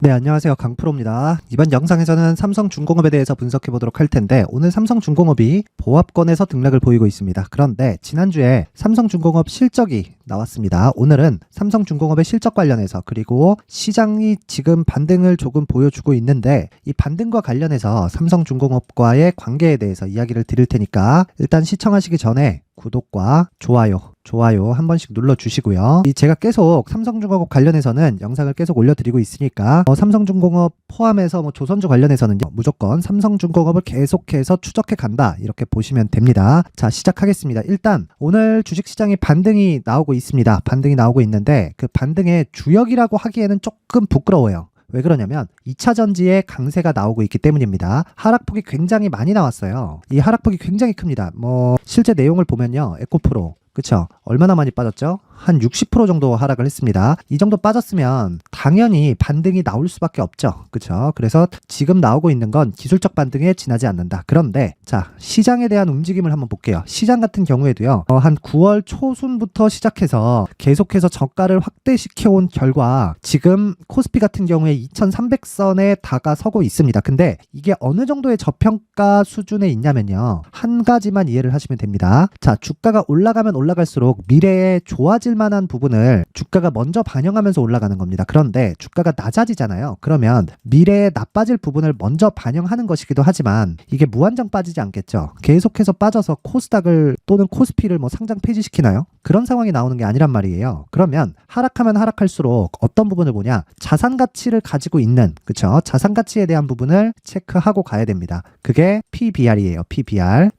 네, 안녕하세요. 강프로입니다. 이번 영상에서는 삼성중공업에 대해서 분석해 보도록 할 텐데, 오늘 삼성중공업이 보합권에서 등락을 보이고 있습니다. 그런데 지난주에 삼성중공업 실적이 나왔습니다. 오늘은 삼성중공업의 실적 관련해서, 그리고 시장이 지금 반등을 조금 보여주고 있는데, 이 반등과 관련해서 삼성중공업과의 관계에 대해서 이야기를 드릴 테니까 일단 시청하시기 전에 구독과 좋아요 한 번씩 눌러주시고요. 제가 계속 삼성중공업 관련해서는 영상을 계속 올려드리고 있으니까 삼성중공업 포함해서 조선주 관련해서는요, 무조건 삼성중공업을 계속해서 추적해 간다, 이렇게 보시면 됩니다. 자, 시작하겠습니다. 일단 오늘 주식시장에 반등이 나오고 있습니다. 반등이 나오고 있는데 그 반등의 주역이라고 하기에는 조금 부끄러워요. 왜 그러냐면 2차 전지의 강세가 나오고 있기 때문입니다. 하락폭이 굉장히 많이 나왔어요. 이 하락폭이 굉장히 큽니다. 실제 내용을 보면요, 에코프로, 그쵸? 얼마나 많이 빠졌죠? 한 60% 정도 하락을 했습니다. 이 정도 빠졌으면 당연히 반등이 나올 수밖에 없죠. 그쵸? 그래서 지금 나오고 있는 건 기술적 반등에 지나지 않는다. 그런데 자, 시장에 대한 움직임을 한번 볼게요. 시장 같은 경우에도요, 한 9월 초순부터 시작해서 계속해서 저가를 확대시켜 온 결과 지금 코스피 같은 경우에 2300선에 다가서고 있습니다. 근데 이게 어느 정도의 저평가 수준에 있냐면요, 한 가지만 이해를 하시면 됩니다. 자, 주가가 올라가면 올라갈수록 미래에 좋아질 만한 부분을 주가가 먼저 반영하면서 올라가는 겁니다. 그런데 주가가 낮아지잖아요. 그러면 미래에 나빠질 부분을 먼저 반영하는 것이기도 하지만 이게 무한정 빠지지 않겠죠. 계속해서 빠져서 코스닥을 또는 코스피를 상장 폐지시키나요? 그런 상황이 나오는 게 아니란 말이에요. 그러면 하락하면 하락할수록 어떤 부분을 보냐? 자산 가치를 가지고 있는, 그쵸? 자산 가치에 대한 부분을 체크하고 가야 됩니다. 그게 PBR이에요.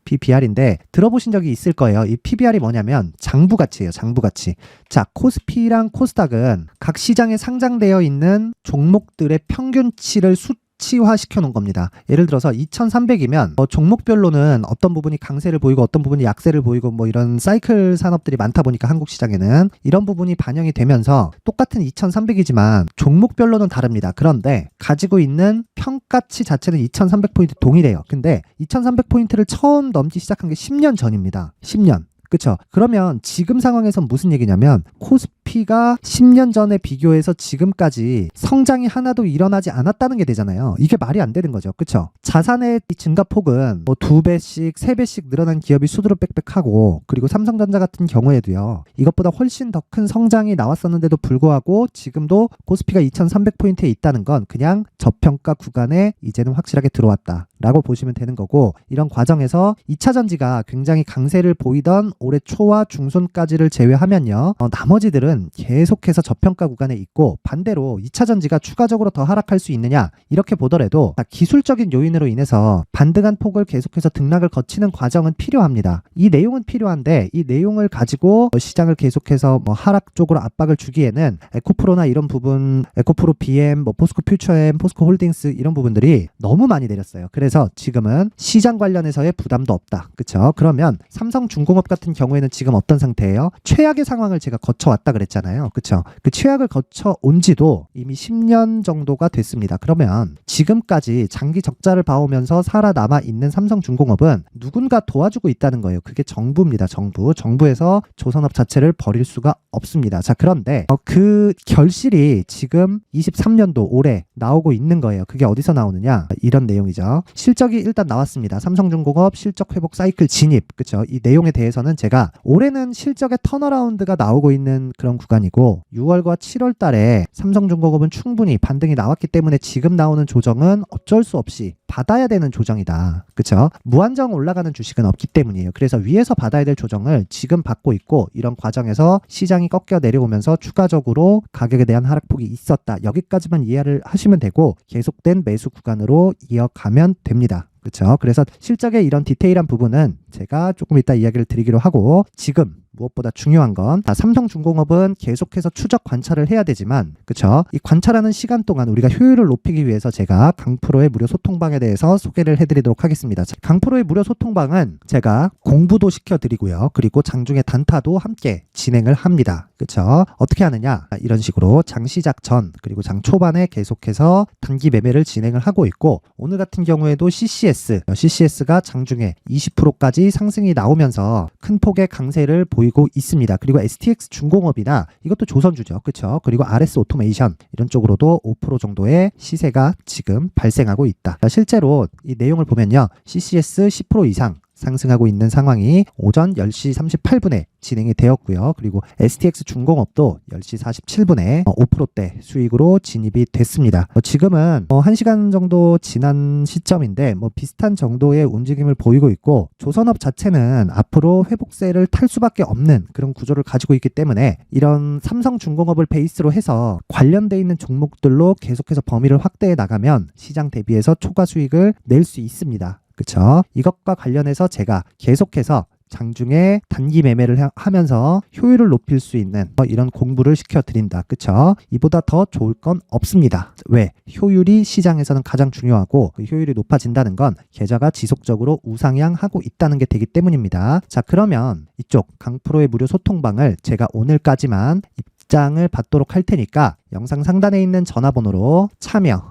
PBR인데 들어보신 적이 있을 거예요. 이 PBR이 뭐냐면 장부 가치예요. 장부 가치. 자, 코스피랑 코스닥은 각 시장에 상장되어 있는 종목들의 평균치를 수치화 시켜놓은 겁니다. 예를 들어서 2300이면 종목별로는 어떤 부분이 강세를 보이고 어떤 부분이 약세를 보이고 이런 사이클 산업들이 많다 보니까 한국 시장에는 이런 부분이 반영이 되면서 똑같은 2300이지만 종목별로는 다릅니다. 그런데 가지고 있는 평가치 자체는 2300포인트 동일해요. 근데 2300포인트를 처음 넘기 시작한 게 10년 전입니다. 10년. 그쵸? 그러면 지금 상황에선 무슨 얘기냐면 코스피가 10년 전에 비교해서 지금까지 성장이 하나도 일어나지 않았다는 게 되잖아요. 이게 말이 안 되는 거죠. 그쵸? 자산의 증가폭은 2배씩, 3배씩 늘어난 기업이 수두룩 빽빽하고, 그리고 삼성전자 같은 경우에도요, 이것보다 훨씬 더 큰 성장이 나왔었는데도 불구하고 지금도 코스피가 2300포인트에 있다는 건 그냥 저평가 구간에 이제는 확실하게 들어왔다 라고 보시면 되는 거고, 이런 과정에서 2차 전지가 굉장히 강세를 보이던 올해 초와 중순까지를 제외하면요, 나머지들은 계속해서 저평가 구간에 있고, 반대로 2차 전지가 추가적으로 더 하락할 수 있느냐, 이렇게 보더라도 기술적인 요인으로 인해서 반등한 폭을 계속해서 등락을 거치는 과정은 필요합니다. 이 내용은 필요한데 이 내용을 가지고 시장을 계속해서 하락 쪽으로 압박을 주기에는 에코프로나 이런 부분, 에코프로 BM, 포스코 퓨처엠, 포스코 홀딩스 이런 부분들이 너무 많이 내렸어요. 그래서 지금은 시장 관련해서의 부담도 없다. 그쵸? 그러면 삼성중공업 같은 경우에는 지금 어떤 상태예요? 최악의 상황을 제가 거쳐왔다 그랬잖아요. 그쵸? 그 최악을 거쳐온 지도 이미 10년 정도가 됐습니다. 그러면 지금까지 장기 적자를 봐오면서 살아남아 있는 삼성중공업은 누군가 도와주고 있다는 거예요. 그게 정부입니다. 정부에서 조선업 자체를 버릴 수가 없습니다. 자, 그런데 그 결실이 지금 23년도 올해 나오고 있는 거예요. 그게 어디서 나오느냐? 이런 내용이죠. 실적이 일단 나왔습니다. 삼성중공업 실적 회복 사이클 진입. 그쵸? 이 내용에 대해서는 제가 올해는 실적의 턴어라운드가 나오고 있는 그런 구간이고, 6월과 7월 달에 삼성중공업은 충분히 반등이 나왔기 때문에 지금 나오는 조정은 어쩔 수 없이 받아야 되는 조정이다. 그쵸? 무한정 올라가는 주식은 없기 때문이에요. 그래서 위에서 받아야 될 조정을 지금 받고 있고, 이런 과정에서 시장이 꺾여 내려오면서 추가적으로 가격에 대한 하락폭이 있었다. 여기까지만 이해를 하시면 되고, 계속된 매수 구간으로 이어가면 됩니다. 그렇죠? 그래서 실적의 이런 디테일한 부분은 제가 조금 이따 이야기를 드리기로 하고, 지금 무엇보다 중요한 건 삼성중공업은 계속해서 추적 관찰을 해야 되지만, 그쵸? 이 관찰하는 시간 동안 우리가 효율을 높이기 위해서 제가 강프로의 무료 소통방에 대해서 소개를 해드리도록 하겠습니다. 강프로의 무료 소통방은 제가 공부도 시켜드리고요, 그리고 장중에 단타도 함께 진행을 합니다. 그쵸? 어떻게 하느냐? 이런 식으로 장 시작 전 그리고 장 초반에 계속해서 단기 매매를 진행을 하고 있고, 오늘 같은 경우에도 CCS가 장중에 20%까지 상승이 나오면서 큰 폭의 강세를 보이고 있습니다. 그리고 STX 중공업이나 이것도 조선주죠. 그쵸? 그리고 RS 오토메이션 이런 쪽으로도 5% 정도의 시세가 지금 발생하고 있다. 실제로 이 내용을 보면요, CCS 10% 이상 상승하고 있는 상황이 오전 10시 38분에 진행이 되었고요. 그리고 STX 중공업도 10시 47분에 5%대 수익으로 진입이 됐습니다. 지금은 1시간 정도 지난 시점인데 비슷한 정도의 움직임을 보이고 있고, 조선업 자체는 앞으로 회복세를 탈 수밖에 없는 그런 구조를 가지고 있기 때문에 이런 삼성중공업을 베이스로 해서 관련돼 있는 종목들로 계속해서 범위를 확대해 나가면 시장 대비해서 초과 수익을 낼 수 있습니다. 그쵸? 이것과 관련해서 제가 계속해서 장중에 단기 매매를 하면서 효율을 높일 수 있는 이런 공부를 시켜드린다. 그쵸? 이보다 더 좋을 건 없습니다. 왜? 효율이 시장에서는 가장 중요하고, 그 효율이 높아진다는 건 계좌가 지속적으로 우상향하고 있다는 게 되기 때문입니다. 자, 그러면 이쪽 강프로의 무료 소통방을 제가 오늘까지만 입장을 받도록 할 테니까 영상 상단에 있는 전화번호로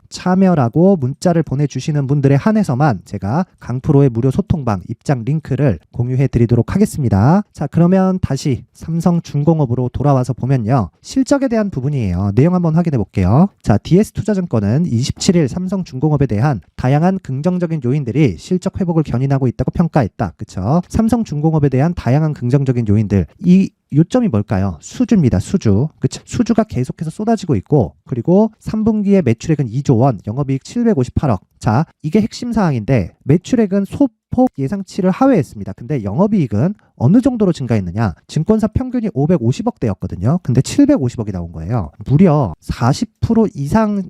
참여라고 문자를 보내주시는 분들에 한해서만 제가 강프로의 무료 소통방 입장 링크를 공유해 드리도록 하겠습니다. 자, 그러면 다시 삼성중공업으로 돌아와서 보면요, 실적에 대한 부분이에요. 내용 한번 확인해 볼게요. 자, DS투자증권은 27일 삼성중공업에 대한 다양한 긍정적인 요인들이 실적 회복을 견인하고 있다고 평가했다. 그쵸? 삼성중공업에 대한 다양한 긍정적인 요인들, 이 요점이 뭘까요? 수주입니다. 수주. 그쵸? 수주가 계속해서 쏟아지고 있고, 그리고 3분기에 매출액은 2조 원, 영업이익 758억. 자, 이게 핵심 사항인데, 매출액은 소폭 예상치를 하회했습니다. 근데 영업이익은 어느 정도로 증가했느냐? 증권사 평균이 550억대였거든요. 근데 750억이 나온 거예요. 무려 40% 이상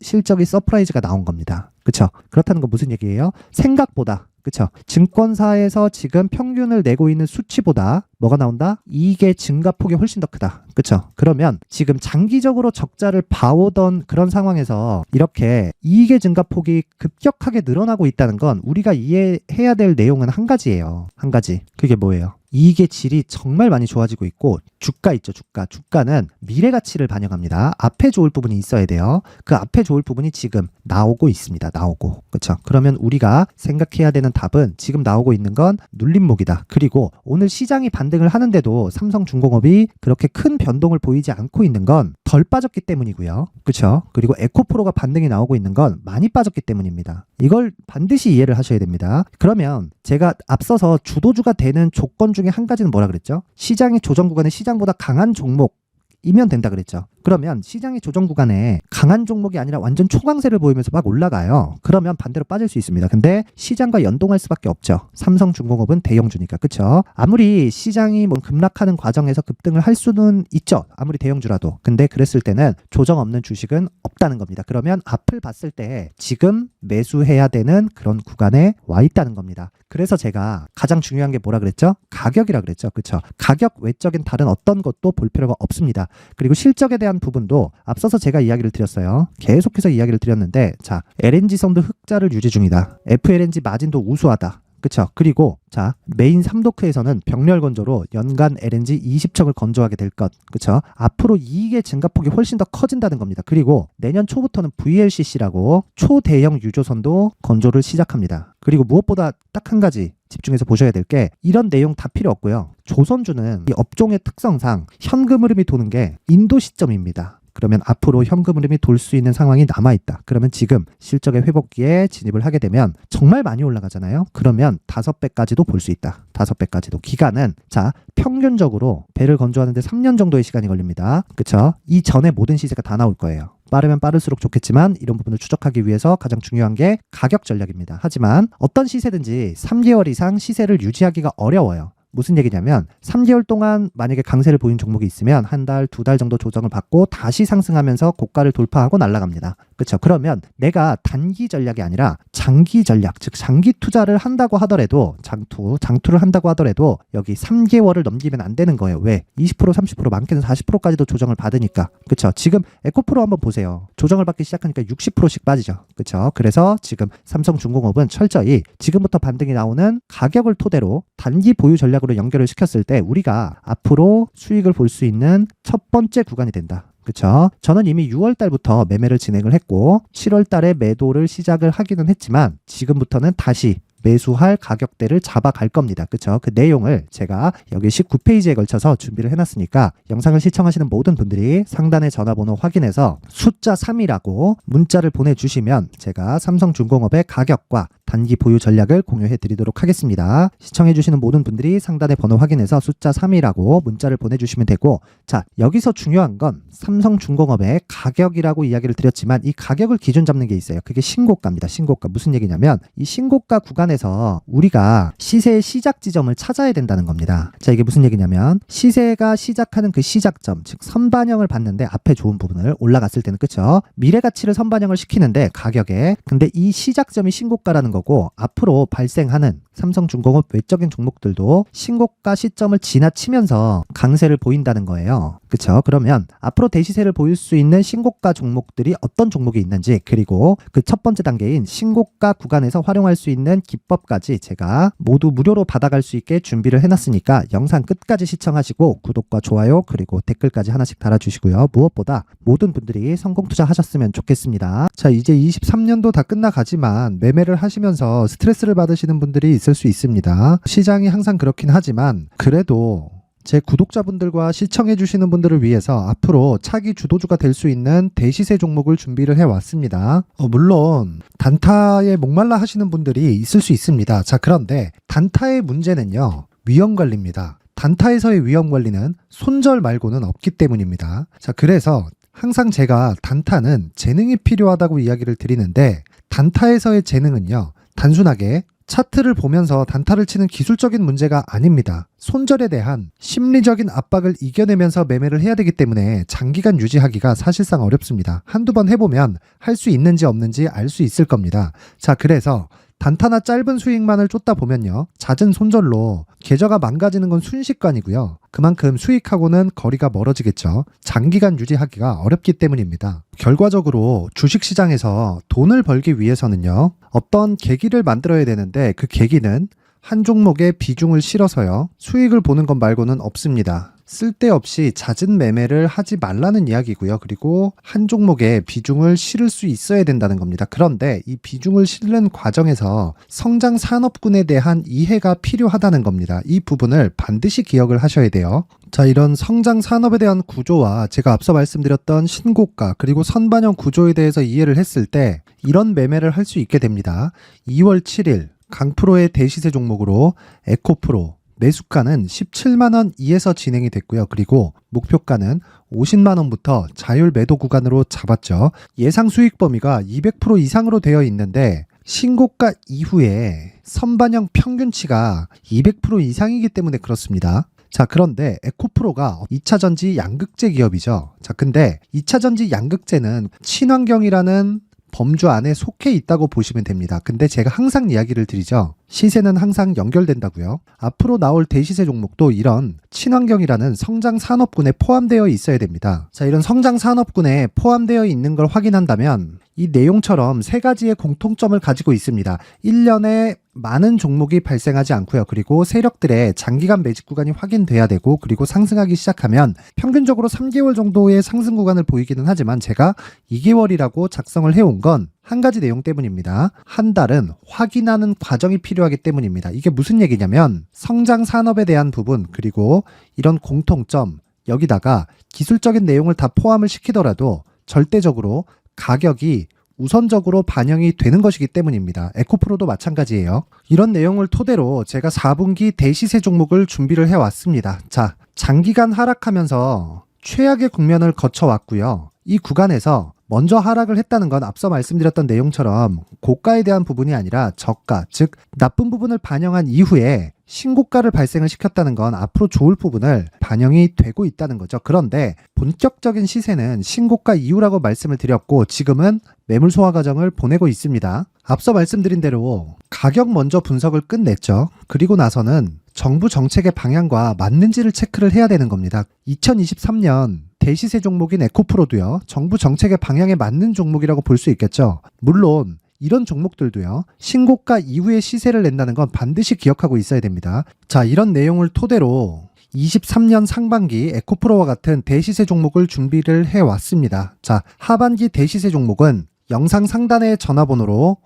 실적이 서프라이즈가 나온 겁니다. 그쵸? 그렇다는 건 무슨 얘기예요? 생각보다, 그쵸? 증권사에서 지금 평균을 내고 있는 수치보다 뭐가 나온다? 이익의 증가폭이 훨씬 더 크다. 그쵸? 그러면 지금 장기적으로 적자를 봐오던 그런 상황에서 이렇게 이익의 증가폭이 급격하게 늘어나고 있다는 건 우리가 이해해야 될 내용은 한 가지예요. 한 가지. 그게 뭐예요? 이익의 질이 정말 많이 좋아지고 있고, 주가 있죠, 주가. 주가는 미래 가치를 반영합니다. 앞에 좋을 부분이 있어야 돼요. 그 앞에 좋을 부분이 지금 나오고 있습니다. 나오고. 그렇죠? 그러면 우리가 생각해야 되는 답은 지금 나오고 있는 건 눌림목이다. 그리고 오늘 시장이 반등을 하는데도 삼성중공업이 그렇게 큰 변동을 보이지 않고 있는 건 덜 빠졌기 때문이고요. 그렇죠? 그리고 에코프로가 반등이 나오고 있는 건 많이 빠졌기 때문입니다. 이걸 반드시 이해를 하셔야 됩니다. 그러면 제가 앞서서 주도주가 되는 조건 중에 한 가지는 뭐라 그랬죠? 시장의 조정 구간에 시장보다 강한 종목이면 된다 그랬죠. 그러면 시장의 조정 구간에 강한 종목이 아니라 완전 초강세를 보이면서 막 올라가요. 그러면 반대로 빠질 수 있습니다. 근데 시장과 연동할 수밖에 없죠. 삼성중공업은 대형주니까. 그쵸? 아무리 시장이 급락하는 과정에서 급등을 할 수는 있죠. 아무리 대형주라도. 근데 그랬을 때는 조정 없는 주식은 없다는 겁니다. 그러면 앞을 봤을 때 지금 매수해야 되는 그런 구간에 와 있다는 겁니다. 그래서 제가 가장 중요한 게 뭐라 그랬죠? 가격이라 그랬죠. 그쵸? 가격 외적인 다른 어떤 것도 볼 필요가 없습니다. 그리고 실적에 대한 부분도 앞서서 제가 이야기를 드렸어요. 계속해서 이야기를 드렸는데, 자, LNG선도 흑자를 유지 중이다. FLNG 마진도 우수하다. 그쵸? 그리고 자, 메인 3도크에서는 병렬 건조로 연간 LNG 20척을 건조하게 될 것. 그쵸? 앞으로 이익의 증가폭이 훨씬 더 커진다는 겁니다. 그리고 내년 초부터는 VLCC라고 초대형 유조선도 건조를 시작합니다. 그리고 무엇보다 딱 한 가지 집중해서 보셔야 될 게, 이런 내용 다 필요 없고요. 조선주는 이 업종의 특성상 현금 흐름이 도는 게 인도 시점입니다. 그러면 앞으로 현금 흐름이 돌 수 있는 상황이 남아있다. 그러면 지금 실적의 회복기에 진입을 하게 되면 정말 많이 올라가잖아요. 그러면 5배까지도 볼 수 있다. 5배까지도. 기간은 자, 평균적으로 배를 건조하는데 3년 정도의 시간이 걸립니다. 그쵸? 이 전에 모든 시세가 다 나올 거예요. 빠르면 빠를수록 좋겠지만 이런 부분을 추적하기 위해서 가장 중요한 게 가격 전략입니다. 하지만 어떤 시세든지 3개월 이상 시세를 유지하기가 어려워요. 무슨 얘기냐면 3개월 동안 만약에 강세를 보인 종목이 있으면 한 달, 2달 정도 조정을 받고 다시 상승하면서 고가를 돌파하고 날아갑니다. 그렇죠. 그러면 내가 단기 전략이 아니라 장기 전략, 즉 장기 투자를 한다고 하더라도 장투를 한다고 하더라도 여기 3개월을 넘기면 안 되는 거예요. 왜? 20% 30% 많게는 40%까지도 조정을 받으니까. 그렇죠. 지금 에코프로 한번 보세요. 조정을 받기 시작하니까 60%씩 빠지죠. 그렇죠. 그래서 지금 삼성중공업은 철저히 지금부터 반등이 나오는 가격을 토대로 단기 보유 전략으로 연결을 시켰을 때 우리가 앞으로 수익을 볼 수 있는 첫 번째 구간이 된다. 그쵸? 저는 이미 6월 달부터 매매를 진행을 했고 7월 달에 매도를 시작을 하기는 했지만 지금부터는 다시 매수할 가격대를 잡아갈 겁니다. 그쵸? 그 내용을 제가 여기 19페이지에 걸쳐서 준비를 해놨으니까 영상을 시청하시는 모든 분들이 상단의 전화번호 확인해서 숫자 3이라고 문자를 보내주시면 제가 삼성중공업의 가격과 단기 보유 전략을 공유해 드리도록 하겠습니다. 시청해 주시는 모든 분들이 상단의 번호 확인해서 숫자 3이라고 문자를 보내주시면 되고, 자, 여기서 중요한 건 삼성중공업의 가격이라고 이야기를 드렸지만 이 가격을 기준 잡는 게 있어요. 그게 신고가입니다. 신고가. 무슨 얘기냐면 이 신고가 구간에서 우리가 시세의 시작 지점을 찾아야 된다는 겁니다. 자, 이게 무슨 얘기냐면 시세가 시작하는 그 시작점, 즉 선반영을 봤는데 앞에 좋은 부분을 올라갔을 때는, 그쵸? 미래 가치를 선반영을 시키는데 가격에, 근데 이 시작점이 신고가라는 거고 앞으로 발생하는 삼성중공업 외적인 종목들도 신고가 시점을 지나치면서 강세를 보인다는 거예요. 그쵸? 그러면 앞으로 대시세를 보일 수 있는 신고가 종목들이 어떤 종목이 있는지, 그리고 그 첫 번째 단계인 신고가 구간에서 활용할 수 있는 기법까지 제가 모두 무료로 받아갈 수 있게 준비를 해놨으니까 영상 끝까지 시청하시고 구독과 좋아요 그리고 댓글까지 하나씩 달아주시고요. 무엇보다 모든 분들이 성공 투자하셨으면 좋겠습니다. 자, 이제 23년도 다 끝나가지만 매매를 하시면서 스트레스를 받으시는 분들이 있을 수 있습니다. 시장이 항상 그렇긴 하지만 그래도 제 구독자분들과 시청해 주시는 분들을 위해서 앞으로 차기 주도주가 될 수 있는 대시세 종목을 준비를 해왔습니다. 물론 단타에 목말라 하시는 분들이 있을 수 있습니다. 자, 그런데 단타의 문제는요, 위험관리입니다. 단타에서의 위험관리는 손절 말고는 없기 때문입니다. 자, 그래서 항상 제가 단타는 재능이 필요하다고 이야기를 드리는데, 단타에서의 재능은요, 단순하게 차트를 보면서 단타를 치는 기술적인 문제가 아닙니다. 손절에 대한 심리적인 압박을 이겨내면서 매매를 해야 되기 때문에 장기간 유지하기가 사실상 어렵습니다. 한두 번 해보면 할 수 있는지 없는지 알 수 있을 겁니다. 자, 그래서 단타나 짧은 수익만을 쫓다 보면요, 잦은 손절로 계좌가 망가지는 건 순식간이고요. 그만큼 수익하고는 거리가 멀어지겠죠. 장기간 유지하기가 어렵기 때문입니다. 결과적으로 주식시장에서 돈을 벌기 위해서는요, 어떤 계기를 만들어야 되는데 그 계기는 한 종목에 비중을 실어서요, 수익을 보는 것 말고는 없습니다. 쓸데없이 잦은 매매를 하지 말라는 이야기고요. 그리고 한 종목에 비중을 실을 수 있어야 된다는 겁니다. 그런데 이 비중을 실는 과정에서 성장 산업군에 대한 이해가 필요하다는 겁니다. 이 부분을 반드시 기억을 하셔야 돼요. 자, 이런 성장 산업에 대한 구조와 제가 앞서 말씀드렸던 신고가 그리고 선반영 구조에 대해서 이해를 했을 때 이런 매매를 할 수 있게 됩니다. 2월 7일 강프로의 대시세 종목으로 에코프로 매수가는 17만원 이에서 진행이 됐고요. 그리고 목표가는 50만원부터 자율 매도 구간으로 잡았죠. 예상 수익 범위가 200% 이상으로 되어 있는데 신고가 이후에 선반영 평균치가 200% 이상이기 때문에 그렇습니다. 자, 그런데 에코프로가 2차전지 양극재 기업이죠. 자, 근데 2차전지 양극재는 친환경이라는 범주 안에 속해 있다고 보시면 됩니다. 근데 제가 항상 이야기를 드리죠. 시세는 항상 연결된다고요. 앞으로 나올 대시세 종목도 이런 친환경이라는 성장 산업군에 포함되어 있어야 됩니다. 자, 이런 성장 산업군에 포함되어 있는 걸 확인한다면 이 내용처럼 세 가지의 공통점을 가지고 있습니다. 1년에 많은 종목이 발생하지 않고요. 그리고 세력들의 장기간 매집 구간이 확인돼야 되고, 그리고 상승하기 시작하면 평균적으로 3개월 정도의 상승 구간을 보이기는 하지만 제가 2개월이라고 작성을 해온 건 한 가지 내용 때문입니다. 한 달은 확인하는 과정이 필요하기 때문입니다. 이게 무슨 얘기냐면 성장 산업에 대한 부분, 그리고 이런 공통점, 여기다가 기술적인 내용을 다 포함을 시키더라도 절대적으로 가격이 우선적으로 반영이 되는 것이기 때문입니다. 에코프로도 마찬가지예요. 이런 내용을 토대로 제가 4분기 대시세 종목을 준비를 해왔습니다. 자, 장기간 하락하면서 최악의 국면을 거쳐왔고요. 이 구간에서 먼저 하락을 했다는 건 앞서 말씀드렸던 내용처럼 고가에 대한 부분이 아니라 저가, 즉 나쁜 부분을 반영한 이후에 신고가를 발생을 시켰다는 건 앞으로 좋을 부분을 반영이 되고 있다는 거죠. 그런데 본격적인 시세는 신고가 이후라고 말씀을 드렸고 지금은 매물 소화 과정을 보내고 있습니다. 앞서 말씀드린 대로 가격 먼저 분석을 끝냈죠. 그리고 나서는 정부 정책의 방향과 맞는지를 체크를 해야 되는 겁니다. 2023년 대시세 종목인 에코프로도요, 정부 정책의 방향에 맞는 종목이라고 볼 수 있겠죠. 물론 이런 종목들도요, 신고가 이후에 시세를 낸다는 건 반드시 기억하고 있어야 됩니다. 자, 이런 내용을 토대로 23년 상반기 에코프로와 같은 대시세 종목을 준비를 해왔습니다. 자, 하반기 대시세 종목은 영상 상단의 전화번호로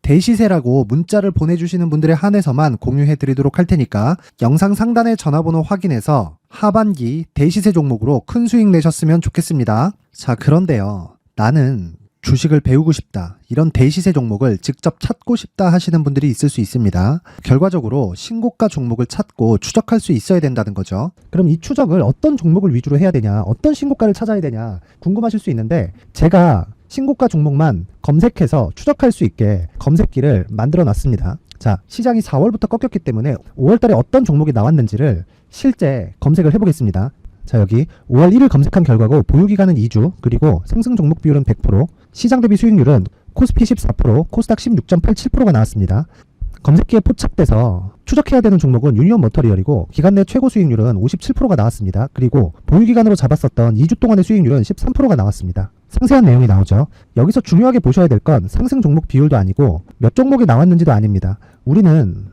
대시세라고 문자를 보내주시는 분들에 한해서만 공유해드리도록 할 테니까 영상 상단의 전화번호 확인해서 하반기 대시세 종목으로 큰 수익 내셨으면 좋겠습니다. 자, 그런데요, 나는 주식을 배우고 싶다, 이런 대시세 종목을 직접 찾고 싶다 하시는 분들이 있을 수 있습니다. 결과적으로 신고가 종목을 찾고 추적할 수 있어야 된다는 거죠. 그럼 이 추적을 어떤 종목을 위주로 해야 되냐, 어떤 신고가를 찾아야 되냐 궁금하실 수 있는데, 제가 신고가 종목만 검색해서 추적할 수 있게 검색기를 만들어 놨습니다. 자, 시장이 4월부터 꺾였기 때문에 5월달에 어떤 종목이 나왔는지를 실제 검색을 해보겠습니다. 자, 여기 5월 1일 검색한 결과고 보유기간은 2주, 그리고 상승 종목 비율은 100%, 시장 대비 수익률은 코스피 14%, 코스닥 16.87%가 나왔습니다. 검색기에 포착돼서 추적해야 되는 종목은 유니온 머터리얼이고 기간 내 최고 수익률은 57%가 나왔습니다. 그리고 보유기간으로 잡았었던 2주 동안의 수익률은 13%가 나왔습니다. 상세한 내용이 나오죠. 여기서 중요하게 보셔야 될 건 상승 종목 비율도 아니고 몇 종목이 나왔는지도 아닙니다. 우리는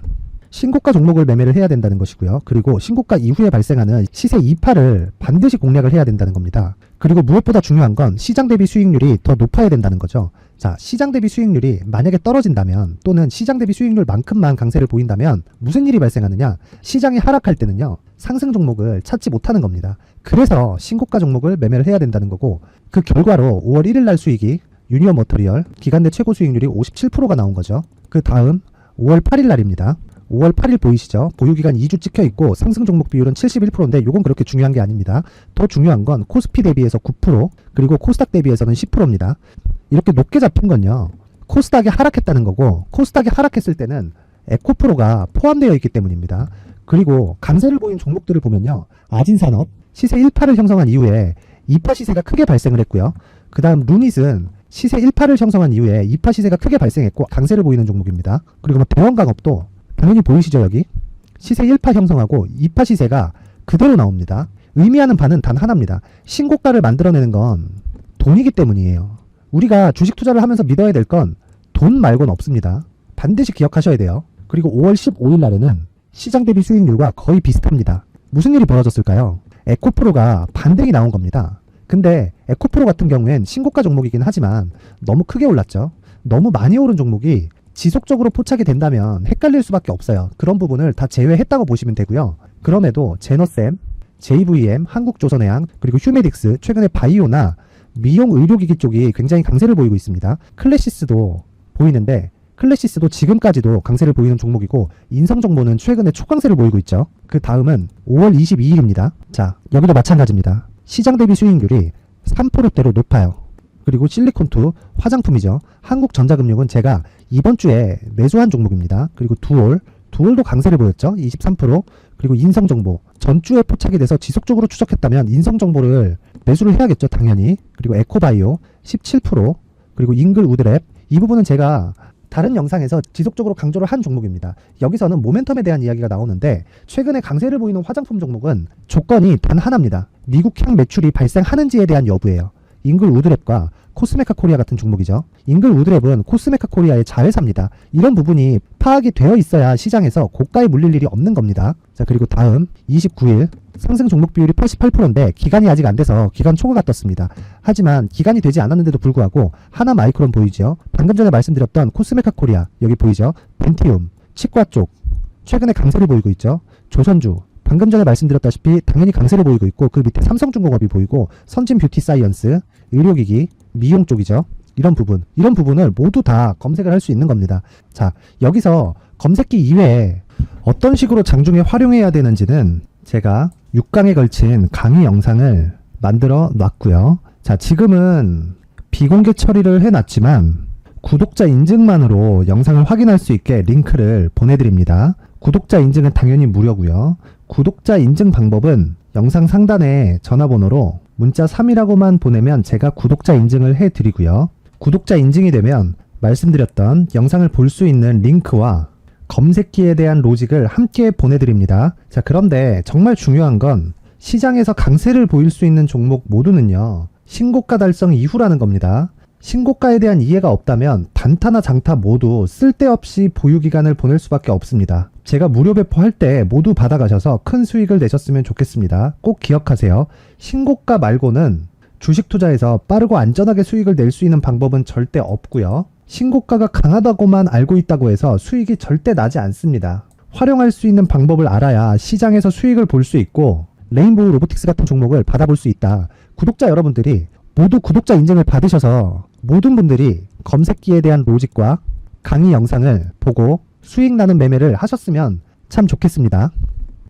신고가 종목을 매매를 해야 된다는 것이고요. 그리고 신고가 이후에 발생하는 시세 이파를 반드시 공략을 해야 된다는 겁니다. 그리고 무엇보다 중요한 건 시장 대비 수익률이 더 높아야 된다는 거죠. 자, 시장 대비 수익률이 만약에 떨어진다면, 또는 시장 대비 수익률만큼만 강세를 보인다면 무슨 일이 발생하느냐? 시장이 하락할 때는요, 상승 종목을 찾지 못하는 겁니다. 그래서 신고가 종목을 매매를 해야 된다는 거고, 그 결과로 5월 1일 날 수익이 유니온 머터리얼 기간 내 최고 수익률이 57%가 나온 거죠. 그 다음 5월 8일 날입니다. 5월 8일 보이시죠? 보유기간 2주 찍혀 있고 상승 종목 비율은 71%인데 이건 그렇게 중요한 게 아닙니다. 더 중요한 건 코스피 대비해서 9%, 그리고 코스닥 대비해서는 10%입니다. 이렇게 높게 잡힌 건요, 코스닥이 하락했다는 거고, 코스닥이 하락했을 때는 에코프로가 포함되어 있기 때문입니다. 그리고 강세를 보인 종목들을 보면요, 아진산업 시세 1파를 형성한 이후에 2파 시세가 크게 발생을 했고요. 그 다음 루닛은 시세 1파를 형성한 이후에 2파 시세가 크게 발생했고 강세를 보이는 종목입니다. 그리고 대원강업도 당연히 보이시죠? 여기 시세 1파 형성하고 2파 시세가 그대로 나옵니다. 의미하는 바는 단 하나입니다. 신고가를 만들어내는 건 돈이기 때문이에요. 우리가 주식 투자를 하면서 믿어야 될 건 돈 말고는 없습니다. 반드시 기억하셔야 돼요. 그리고 5월 15일 날에는 시장 대비 수익률과 거의 비슷합니다. 무슨 일이 벌어졌을까요? 에코프로가 반등이 나온 겁니다. 근데 에코프로 같은 경우엔 신고가 종목이긴 하지만 너무 크게 올랐죠. 너무 많이 오른 종목이 지속적으로 포착이 된다면 헷갈릴 수밖에 없어요. 그런 부분을 다 제외했다고 보시면 되고요. 그럼에도 제너셈, JVM, 한국조선해양, 그리고 휴메딕스, 최근에 바이오나 미용 의료기기 쪽이 굉장히 강세를 보이고 있습니다. 클래시스도 보이는데, 클래시스도 지금까지도 강세를 보이는 종목이고, 인성정보는 최근에 초강세를 보이고 있죠. 그 다음은 5월 22일입니다. 자, 여기도 마찬가지입니다. 시장 대비 수익률이 3%대로 높아요. 그리고 실리콘2 화장품이죠. 한국전자금융은 제가 이번 주에 매수한 종목입니다. 그리고 두올도 강세를 보였죠. 23%. 그리고 인성정보 전주에 포착이 돼서 지속적으로 추적했다면 인성정보를 매수를 해야겠죠, 당연히. 그리고 에코바이오 17%. 그리고 잉글우드랩, 이 부분은 제가 다른 영상에서 지속적으로 강조를 한 종목입니다. 여기서는 모멘텀에 대한 이야기가 나오는데, 최근에 강세를 보이는 화장품 종목은 조건이 단 하나입니다. 미국향 매출이 발생하는지에 대한 여부예요. 잉글우드랩과 코스메카 코리아 같은 종목이죠. 잉글우드랩은 코스메카 코리아의 자회사입니다. 이런 부분이 파악이 되어 있어야 시장에서 고가에 물릴 일이 없는 겁니다. 자, 그리고 다음 29일 상승 종목 비율이 88%인데 기간이 아직 안 돼서 기간 초과가 떴습니다. 하지만 기간이 되지 않았는데도 불구하고 하나 마이크론 보이죠. 방금 전에 말씀드렸던 코스메카 코리아 여기 보이죠. 벤티움, 치과 쪽 최근에 강세를 보이고 있죠. 조선주 방금 전에 말씀드렸다시피 당연히 강세를 보이고 있고, 그 밑에 삼성중공업이 보이고, 선진 뷰티 사이언스, 의료기기, 미용 쪽이죠. 이런 부분을 모두 다 검색을 할 수 있는 겁니다. 자, 여기서 검색기 이외에 어떤 식으로 장중에 활용해야 되는지는 제가 6강에 걸친 강의 영상을 만들어 놨고요. 자, 지금은 비공개 처리를 해놨지만 구독자 인증만으로 영상을 확인할 수 있게 링크를 보내드립니다. 구독자 인증은 당연히 무료고요. 구독자 인증 방법은 영상 상단에 전화번호로 문자 3이라고만 보내면 제가 구독자 인증을 해드리고요. 구독자 인증이 되면 말씀드렸던 영상을 볼 수 있는 링크와 검색기에 대한 로직을 함께 보내드립니다. 자, 그런데 정말 중요한 건 시장에서 강세를 보일 수 있는 종목 모두는요, 신고가 달성 이후라는 겁니다. 신고가에 대한 이해가 없다면 단타나 장타 모두 쓸데없이 보유기간을 보낼 수밖에 없습니다. 제가 무료 배포할 때 모두 받아가셔서 큰 수익을 내셨으면 좋겠습니다. 꼭 기억하세요. 신고가 말고는 주식 투자에서 빠르고 안전하게 수익을 낼 수 있는 방법은 절대 없고요. 신고가가 강하다고만 알고 있다고 해서 수익이 절대 나지 않습니다. 활용할 수 있는 방법을 알아야 시장에서 수익을 볼 수 있고 레인보우 로보틱스 같은 종목을 받아볼 수 있다. 구독자 여러분들이 모두 구독자 인증을 받으셔서 모든 분들이 검색기에 대한 로직과 강의 영상을 보고 수익 나는 매매를 하셨으면 참 좋겠습니다.